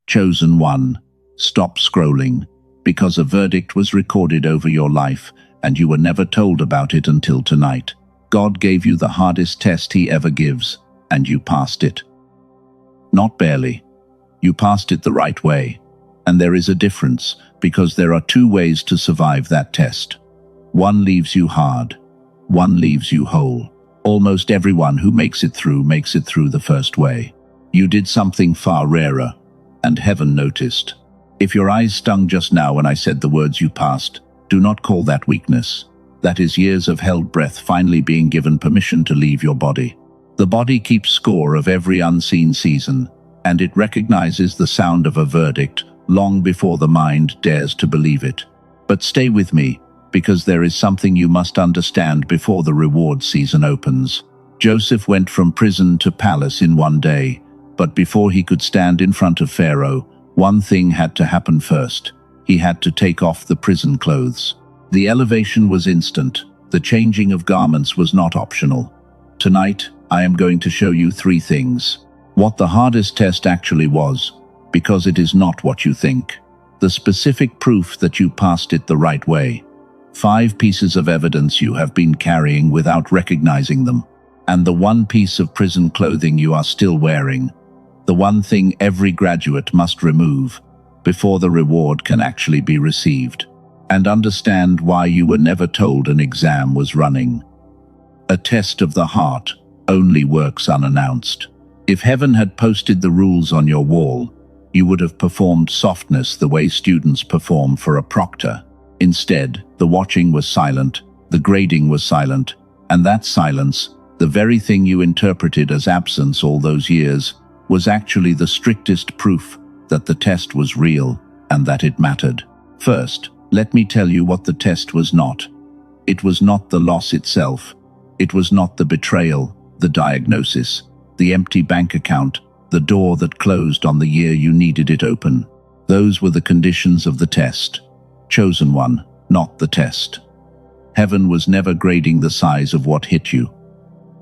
Chosen one. Stop scrolling, because a verdict was recorded over your life and you were never told about it until tonight. God gave you the hardest test he ever gives, and you passed it. Not barely. You passed it the right way. And there is a difference, because there are two ways to survive that test. One leaves you hard. One leaves you whole. Almost everyone who makes it through the first way. You did something far rarer, and heaven noticed. If your eyes stung just now when I said the words you passed, do not call that weakness. That is years of held breath finally being given permission to leave your body. The body keeps score of every unseen season, and it recognizes the sound of a verdict long before the mind dares to believe it. But stay with me, because there is something you must understand before the reward season opens. Joseph went from prison to palace in one day, but before he could stand in front of Pharaoh, one thing had to happen first. He had to take off the prison clothes. The elevation was instant. The changing of garments was not optional. Tonight, I am going to show you three things. What the hardest test actually was, because it is not what you think. The specific proof that you passed it the right way. 5 pieces of evidence you have been carrying without recognizing them. And the one piece of prison clothing you are still wearing. The one thing every graduate must remove before the reward can actually be received. And understand why you were never told an exam was running. A test of the heart only works unannounced. If heaven had posted the rules on your wall, you would have performed softness the way students perform for a proctor. Instead, the watching was silent, the grading was silent, and that silence, the very thing you interpreted as absence all those years, was actually the strictest proof that the test was real and that it mattered. First, let me tell you what the test was not. It was not the loss itself. It was not the betrayal, the diagnosis, the empty bank account, the door that closed on the year you needed it open. Those were the conditions of the test. Chosen one, not the test. Heaven was never grading the size of what hit you.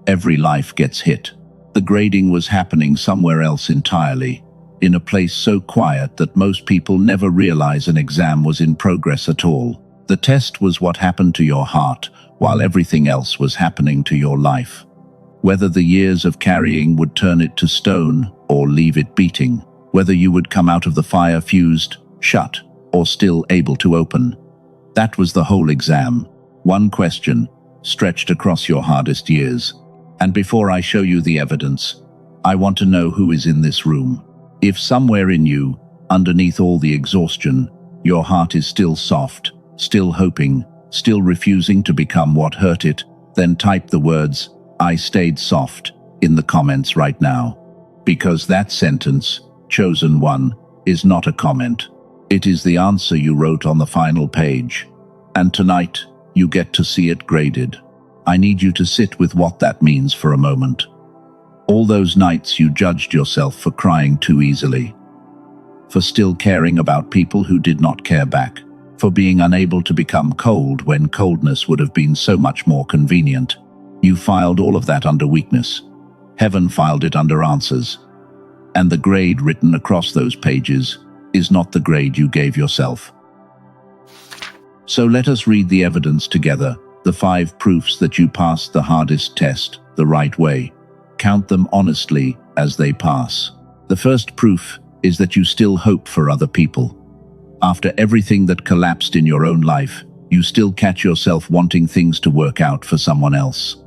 Every life gets hit. The grading was happening somewhere else entirely, in a place so quiet that most people never realize an exam was in progress at all. The test was what happened to your heart, while everything else was happening to your life. Whether the years of carrying would turn it to stone or leave it beating, whether you would come out of the fire fused, shut, or still able to open. That was the whole exam. One question, stretched across your hardest years. And before I show you the evidence, I want to know who is in this room. If somewhere in you, underneath all the exhaustion, your heart is still soft, still hoping, still refusing to become what hurt it, then type the words, "I stayed soft," in the comments right now. Because that sentence, chosen one, is not a comment. It is the answer you wrote on the final page. And tonight, you get to see it graded. I need you to sit with what that means for a moment. All those nights you judged yourself for crying too easily, for still caring about people who did not care back, for being unable to become cold when coldness would have been so much more convenient. You filed all of that under weakness. Heaven filed it under answers. And the grade written across those pages is not the grade you gave yourself. So let us read the evidence together, the 5 proofs that you passed the hardest test the right way. Count them honestly as they pass. The first proof is that you still hope for other people. After everything that collapsed in your own life, you still catch yourself wanting things to work out for someone else.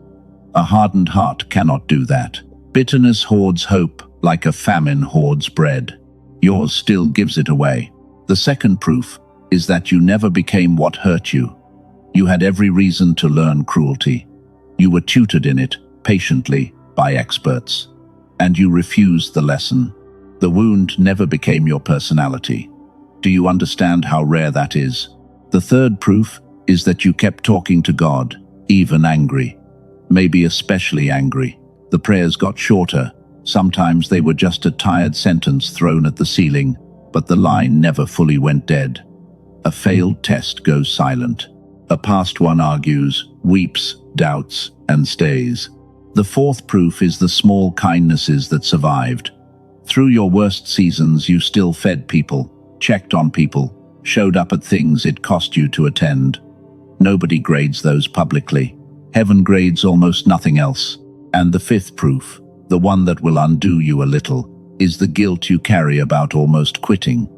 A hardened heart cannot do that. Bitterness hoards hope like a famine hoards bread. Yours still gives it away. The second proof is that you never became what hurt you. You had every reason to learn cruelty. You were tutored in it, patiently, by experts. And you refused the lesson. The wound never became your personality. Do you understand how rare that is? The third proof is that you kept talking to God, even angry. Maybe especially angry. The prayers got shorter. Sometimes they were just a tired sentence thrown at the ceiling, but the line never fully went dead. A failed test goes silent. A past one argues, weeps, doubts, and stays. The fourth proof is the small kindnesses that survived. Through your worst seasons, you still fed people, checked on people, showed up at things it cost you to attend. Nobody grades those publicly. Heaven grades almost nothing else. And the fifth proof, the one that will undo you a little, is the guilt you carry about almost quitting.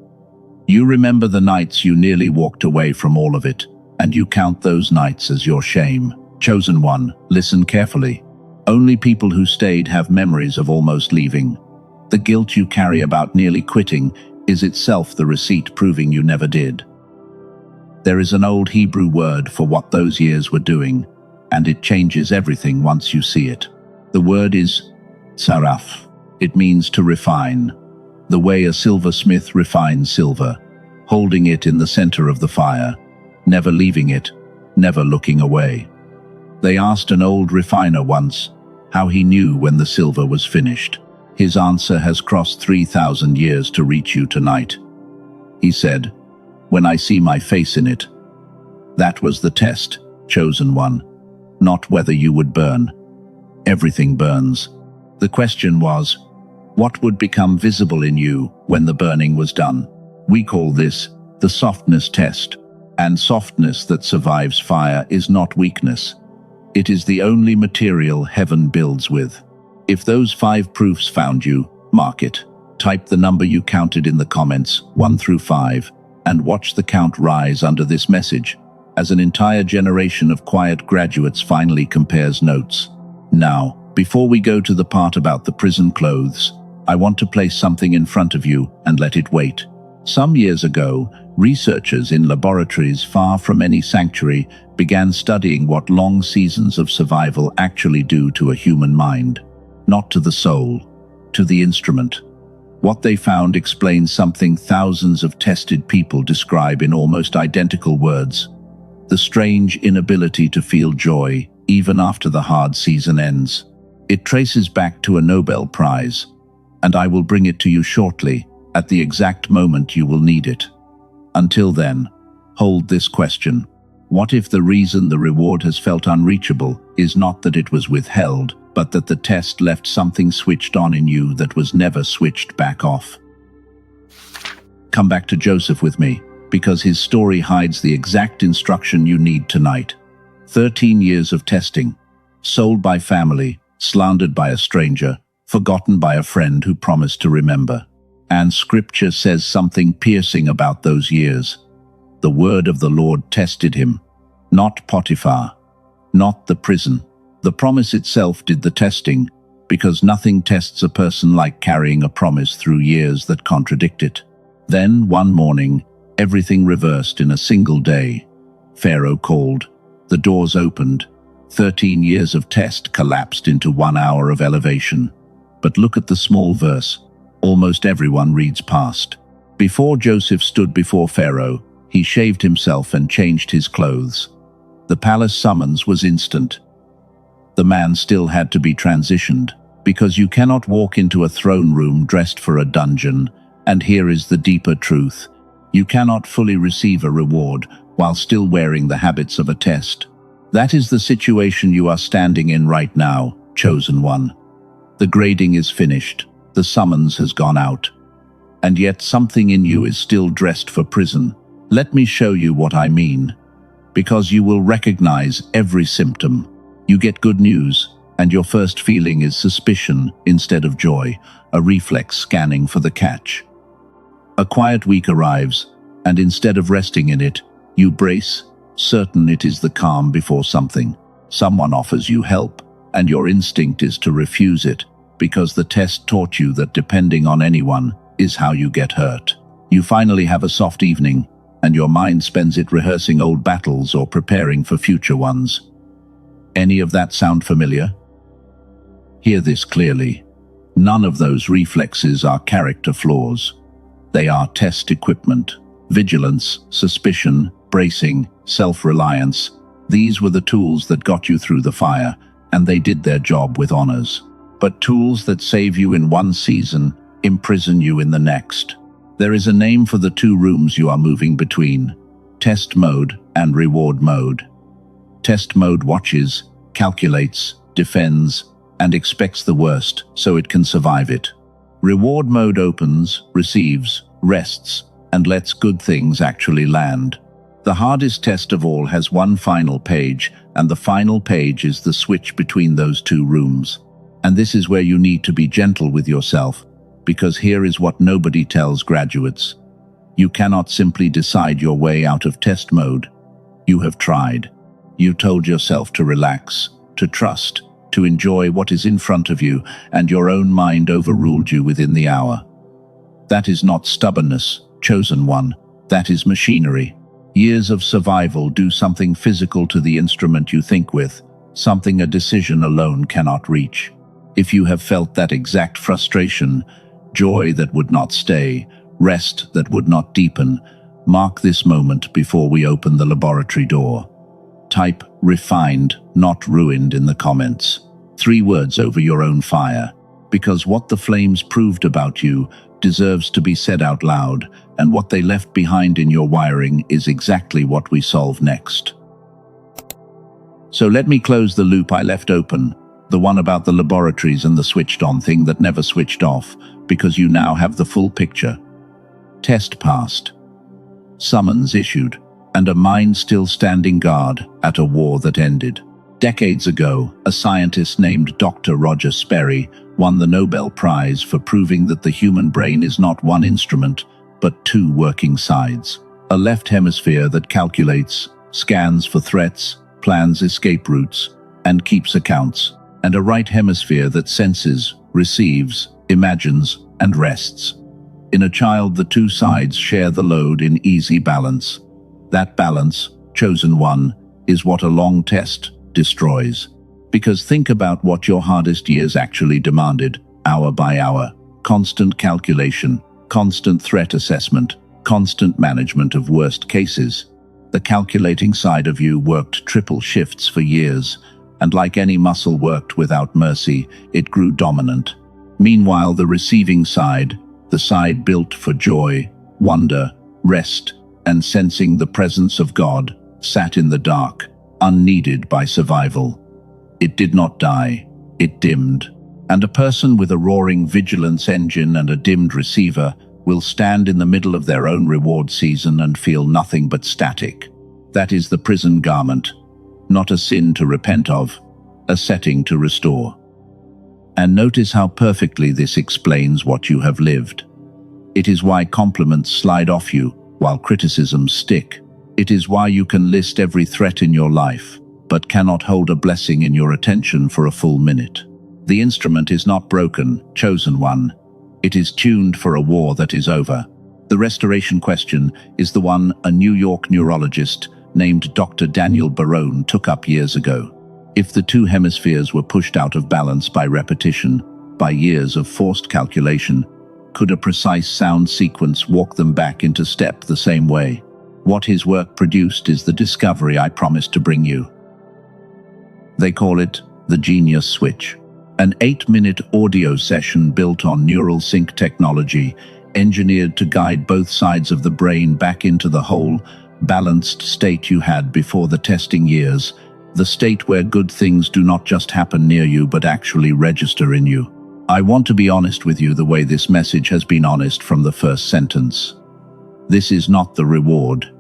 You remember the nights you nearly walked away from all of it, and you count those nights as your shame. Chosen one, listen carefully. Only people who stayed have memories of almost leaving. The guilt you carry about nearly quitting is itself the receipt proving you never did. There is an old Hebrew word for what those years were doing, and it changes everything once you see it. The word is saraf. It means to refine. The way a silversmith refines silver, holding it in the center of the fire, never leaving it, never looking away. They asked an old refiner once how he knew when the silver was finished. His answer has crossed 3,000 years to reach you tonight. He said, "When I see my face in it." That was the test, chosen one, not whether you would burn. Everything burns. The question was, what would become visible in you when the burning was done? We call this the softness test. And softness that survives fire is not weakness. It is the only material heaven builds with. If those 5 proofs found you, mark it. Type the number you counted in the comments, 1 through 5, and watch the count rise under this message, as an entire generation of quiet graduates finally compares notes. Now, before we go to the part about the prison clothes, I want to place something in front of you and let it wait. Some years ago, researchers in laboratories far from any sanctuary began studying what long seasons of survival actually do to a human mind. Not to the soul, to the instrument. What they found explains something thousands of tested people describe in almost identical words: the strange inability to feel joy, even after the hard season ends. It traces back to a Nobel Prize, and I will bring it to you shortly, at the exact moment you will need it. Until then, hold this question. What if the reason the reward has felt unreachable is not that it was withheld, but that the test left something switched on in you that was never switched back off? Come back to Joseph with me, because his story hides the exact instruction you need tonight. 13 years of testing, sold by family, slandered by a stranger, forgotten by a friend who promised to remember. And Scripture says something piercing about those years. The word of the Lord tested him, not Potiphar, not the prison. The promise itself did the testing, because nothing tests a person like carrying a promise through years that contradict it. Then, one morning, everything reversed in a single day. Pharaoh called, the doors opened, 13 years of test collapsed into 1 hour of elevation. But look at the small verse. Almost everyone reads past. Before Joseph stood before Pharaoh, he shaved himself and changed his clothes. The palace summons was instant. The man still had to be transitioned, because you cannot walk into a throne room dressed for a dungeon, and here is the deeper truth. You cannot fully receive a reward while still wearing the habits of a test. That is the situation you are standing in right now, chosen one. The grading is finished. The summons has gone out. And yet something in you is still dressed for prison. Let me show you what I mean. Because you will recognize every symptom. You get good news, and your first feeling is suspicion instead of joy, a reflex scanning for the catch. A quiet week arrives, and instead of resting in it, you brace, certain it is the calm before something. Someone offers you help, and your instinct is to refuse it, because the test taught you that depending on anyone is how you get hurt. You finally have a soft evening, and your mind spends it rehearsing old battles or preparing for future ones. Any of that sound familiar? Hear this clearly. None of those reflexes are character flaws. They are test equipment. Vigilance, suspicion, bracing, self-reliance. These were the tools that got you through the fire, and they did their job with honors. But tools that save you in one season, imprison you in the next. There is a name for the two rooms you are moving between: test mode and reward mode. Test mode watches, calculates, defends, and expects the worst so it can survive it. Reward mode opens, receives, rests, and lets good things actually land. The hardest test of all has one final page, and the final page is the switch between those two rooms. And this is where you need to be gentle with yourself, because here is what nobody tells graduates. You cannot simply decide your way out of test mode. You have tried. You told yourself to relax, to trust, to enjoy what is in front of you, and your own mind overruled you within the hour. That is not stubbornness, chosen one. That is machinery. Years of survival do something physical to the instrument you think with, something a decision alone cannot reach. If you have felt that exact frustration, joy that would not stay, rest that would not deepen, mark this moment before we open the laboratory door. Type refined, not ruined in the comments. 3 words over your own fire, because what the flames proved about you deserves to be said out loud, and what they left behind in your wiring is exactly what we solve next. So let me close the loop I left open, the one about the laboratories and the switched-on thing that never switched off, because you now have the full picture. Test passed. Summons issued, and a mind still standing guard at a war that ended. Decades ago, a scientist named Dr. Roger Sperry won the Nobel Prize for proving that the human brain is not one instrument, but 2 working sides. A left hemisphere that calculates, scans for threats, plans escape routes, and keeps accounts, and a right hemisphere that senses, receives, imagines, and rests. In a child, the 2 sides share the load in easy balance. That balance, chosen one, is what a long test destroys. Because think about what your hardest years actually demanded, hour by hour. Constant calculation, constant threat assessment, constant management of worst cases. The calculating side of you worked triple shifts for years, and like any muscle worked without mercy, it grew dominant. Meanwhile, the receiving side, the side built for joy, wonder, rest, and sensing the presence of God, sat in the dark, unneeded by survival. It did not die, it dimmed. And a person with a roaring vigilance engine and a dimmed receiver will stand in the middle of their own reward season and feel nothing but static. That is the prison garment, not a sin to repent of, a setting to restore. And notice how perfectly this explains what you have lived. It is why compliments slide off you, while criticisms stick. It is why you can list every threat in your life, but cannot hold a blessing in your attention for a full minute. The instrument is not broken, chosen one. It is tuned for a war that is over. The restoration question is the one a New York neurologist named Dr. Daniel Barone took up years ago. If the 2 hemispheres were pushed out of balance by repetition, by years of forced calculation, could a precise sound sequence walk them back into step the same way? What his work produced is the discovery I promised to bring you. They call it the Genius Switch, an 8-minute audio session built on neural sync technology, engineered to guide both sides of the brain back into the whole, balanced state you had before the testing years, the state where good things do not just happen near you but actually register in you. I want to be honest with you the way this message has been honest from the first sentence. This is not the reward,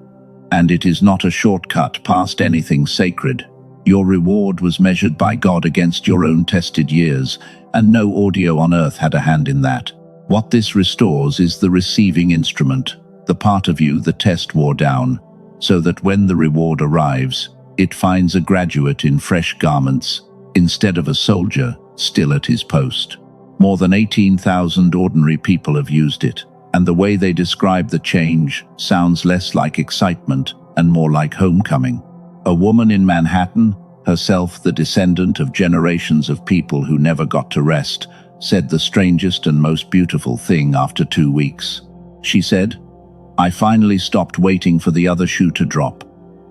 and it is not a shortcut past anything sacred. Your reward was measured by God against your own tested years, and no audio on earth had a hand in that. What this restores is the receiving instrument, the part of you the test wore down, so that when the reward arrives, it finds a graduate in fresh garments, instead of a soldier still at his post. More than 18,000 ordinary people have used it, and the way they describe the change sounds less like excitement and more like homecoming. A woman in Manhattan, herself the descendant of generations of people who never got to rest, said the strangest and most beautiful thing after 2 weeks. She said, "I finally stopped waiting for the other shoe to drop,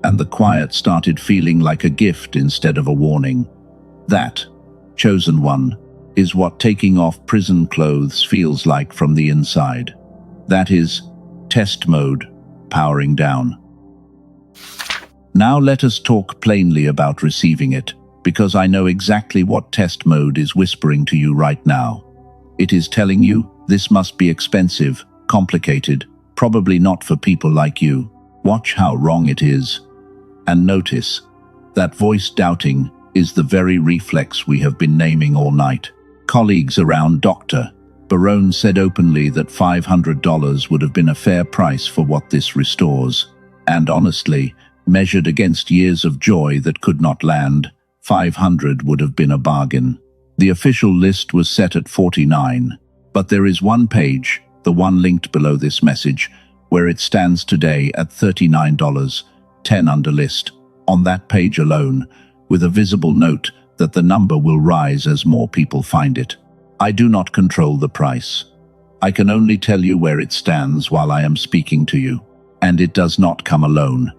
and the quiet started feeling like a gift instead of a warning." That, chosen one, is what taking off prison clothes feels like from the inside. That is test mode, powering down. Now let us talk plainly about receiving it, because I know exactly what test mode is whispering to you right now. It is telling you, This must be expensive, complicated, probably not for people like you. Watch how wrong it is. And notice, that voice doubting is the very reflex we have been naming all night. Colleagues around Dr. Barone said openly that $500 would have been a fair price for what this restores. And honestly, measured against years of joy that could not land, $500 would have been a bargain. The official list was set at $49, but there is one page, the one linked below this message, where it stands today at $39, 10 under list, on that page alone, with a visible note that the number will rise as more people find it. I do not control the price. I can only tell you where it stands while I am speaking to you. And it does not come alone.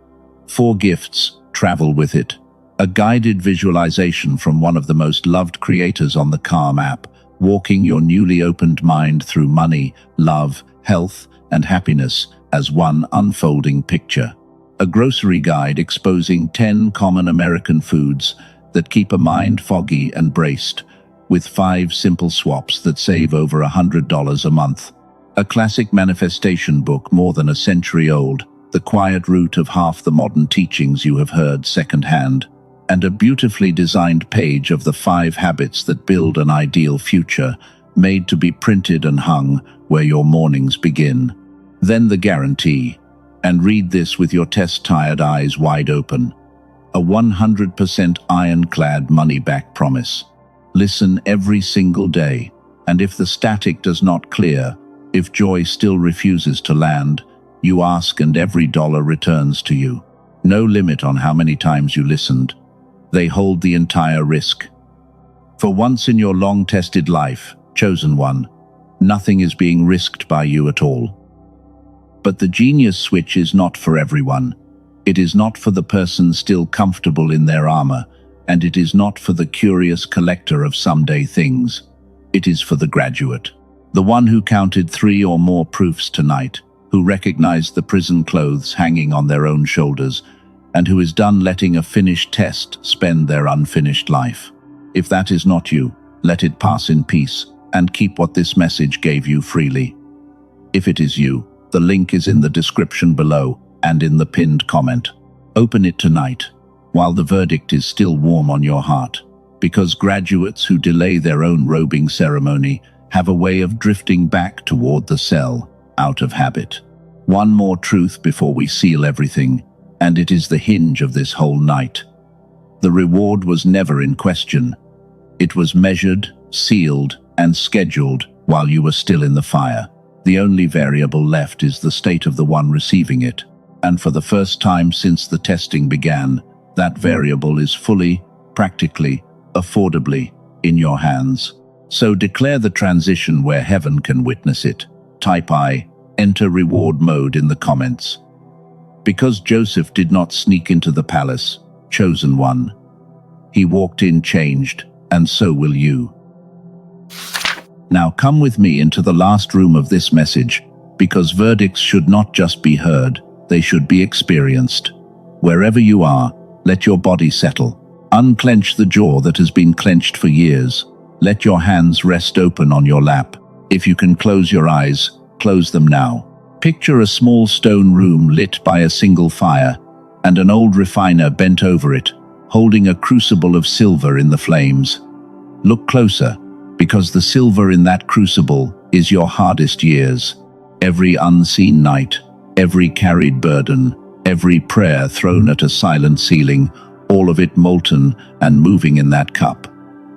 4 gifts travel with it. A guided visualization from one of the most loved creators on the Calm app, walking your newly opened mind through money, love, health, and happiness as one unfolding picture. A grocery guide exposing 10 common American foods that keep a mind foggy and braced, with 5 simple swaps that save over $100 a month. A classic manifestation book more than a century old, the quiet root of half the modern teachings you have heard secondhand, and a beautifully designed page of the 5 habits that build an ideal future, made to be printed and hung where your mornings begin. Then the guarantee, and read this with your test-tired eyes wide open. A 100% ironclad money-back promise. Listen every single day, and if the static does not clear, if joy still refuses to land, you ask and every dollar returns to you. No limit on how many times you listened. They hold the entire risk. For once in your long-tested life, chosen one, nothing is being risked by you at all. But the genius switch is not for everyone. It is not for the person still comfortable in their armor, and it is not for the curious collector of someday things. It is for the graduate. The one who counted 3 or more proofs tonight, who recognized the prison clothes hanging on their own shoulders, and who is done letting a finished test spend their unfinished life. If that is not you, let it pass in peace, and keep what this message gave you freely. If it is you, the link is in the description below and in the pinned comment. Open it tonight, while the verdict is still warm on your heart, because graduates who delay their own robing ceremony have a way of drifting back toward the cell, out of habit. One more truth before we seal everything, and it is the hinge of this whole night. The reward was never in question. It was measured, sealed, and scheduled while you were still in the fire. The only variable left is the state of the one receiving it, and for the first time since the testing began, that variable is fully, practically, affordably in your hands. So declare the transition where heaven can witness it. Type I, enter reward mode in the comments. Because Joseph did not sneak into the palace, chosen one. He walked in changed, and so will you. Now come with me into the last room of this message, because verdicts should not just be heard, they should be experienced. Wherever you are, let your body settle. Unclench the jaw that has been clenched for years. Let your hands rest open on your lap. If you can close your eyes, close them now. Picture a small stone room lit by a single fire, and an old refiner bent over it, holding a crucible of silver in the flames. Look closer, because the silver in that crucible is your hardest years. Every unseen night, every carried burden, every prayer thrown at a silent ceiling, all of it molten and moving in that cup.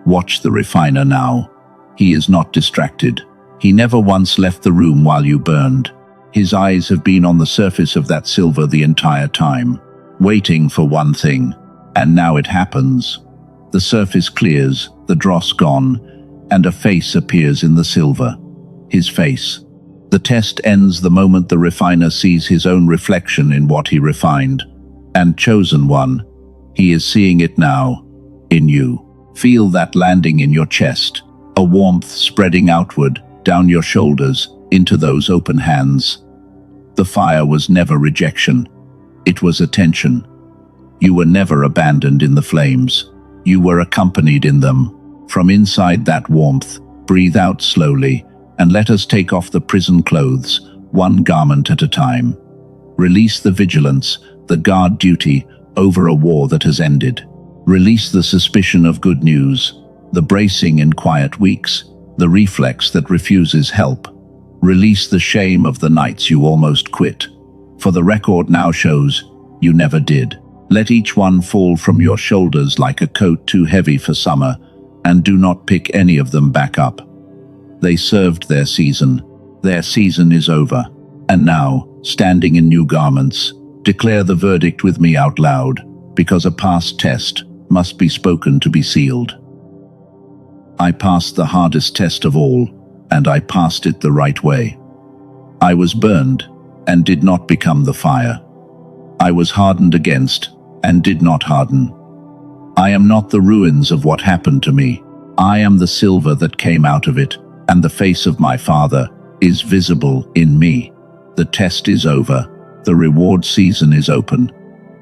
Watch the refiner now. He is not distracted. He never once left the room while you burned. His eyes have been on the surface of that silver the entire time, waiting for one thing. And now it happens. The surface clears, the dross gone, and a face appears in the silver. His face. The test ends the moment the refiner sees his own reflection in what he refined. And chosen one, he is seeing it now, in you. Feel that landing in your chest, a warmth spreading outward, down your shoulders, into those open hands. The fire was never rejection. It was attention. You were never abandoned in the flames. You were accompanied in them. From inside that warmth, breathe out slowly and let us take off the prison clothes, one garment at a time. Release the vigilance, the guard duty, over a war that has ended. Release the suspicion of good news, the bracing in quiet weeks, the reflex that refuses help. Release the shame of the nights you almost quit. For the record now shows you never did. Let each one fall from your shoulders like a coat too heavy for summer, and do not pick any of them back up. They served their season. Their season is over. And now, standing in new garments, declare the verdict with me out loud, because a past test must be spoken to be sealed. I passed the hardest test of all, and I passed it the right way. I was burned and did not become the fire. I was hardened against and did not harden. I am not the ruins of what happened to me. I am the silver that came out of it, and the face of my Father is visible in me. The test is over, the reward season is open,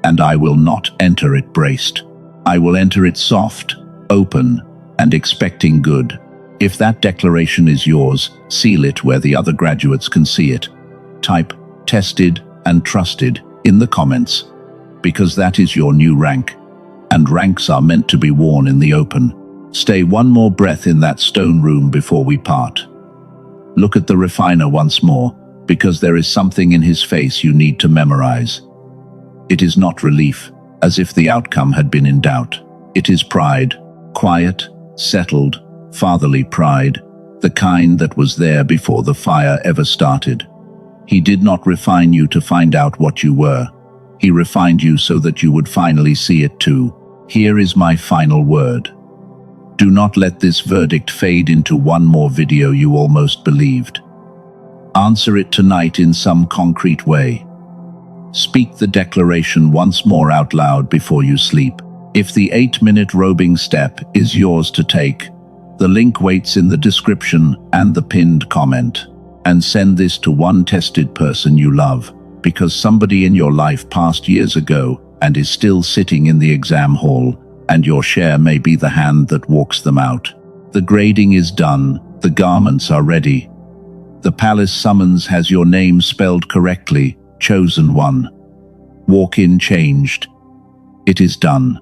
and I will not enter it braced. I will enter it soft, open, and expecting good. If that declaration is yours, seal it where the other graduates can see it. Type "tested" and "trusted" in the comments, because that is your new rank, and ranks are meant to be worn in the open. Stay one more breath in that stone room before we part. Look at the refiner once more, because there is something in his face you need to memorize. It is not relief, as if the outcome had been in doubt. It is pride, quiet, settled, fatherly pride, the kind that was there before the fire ever started. He did not refine you to find out what you were. He refined you so that you would finally see it too. Here is my final word. Do not let this verdict fade into one more video you almost believed. Answer it tonight in some concrete way. Speak the declaration once more out loud before you sleep. If the 8-minute robing step is yours to take, the link waits in the description and the pinned comment. And send this to one tested person you love, because somebody in your life passed years ago and is still sitting in the exam hall, and your share may be the hand that walks them out. The grading is done, the garments are ready. The palace summons has your name spelled correctly, chosen one. Walk in changed. It is done.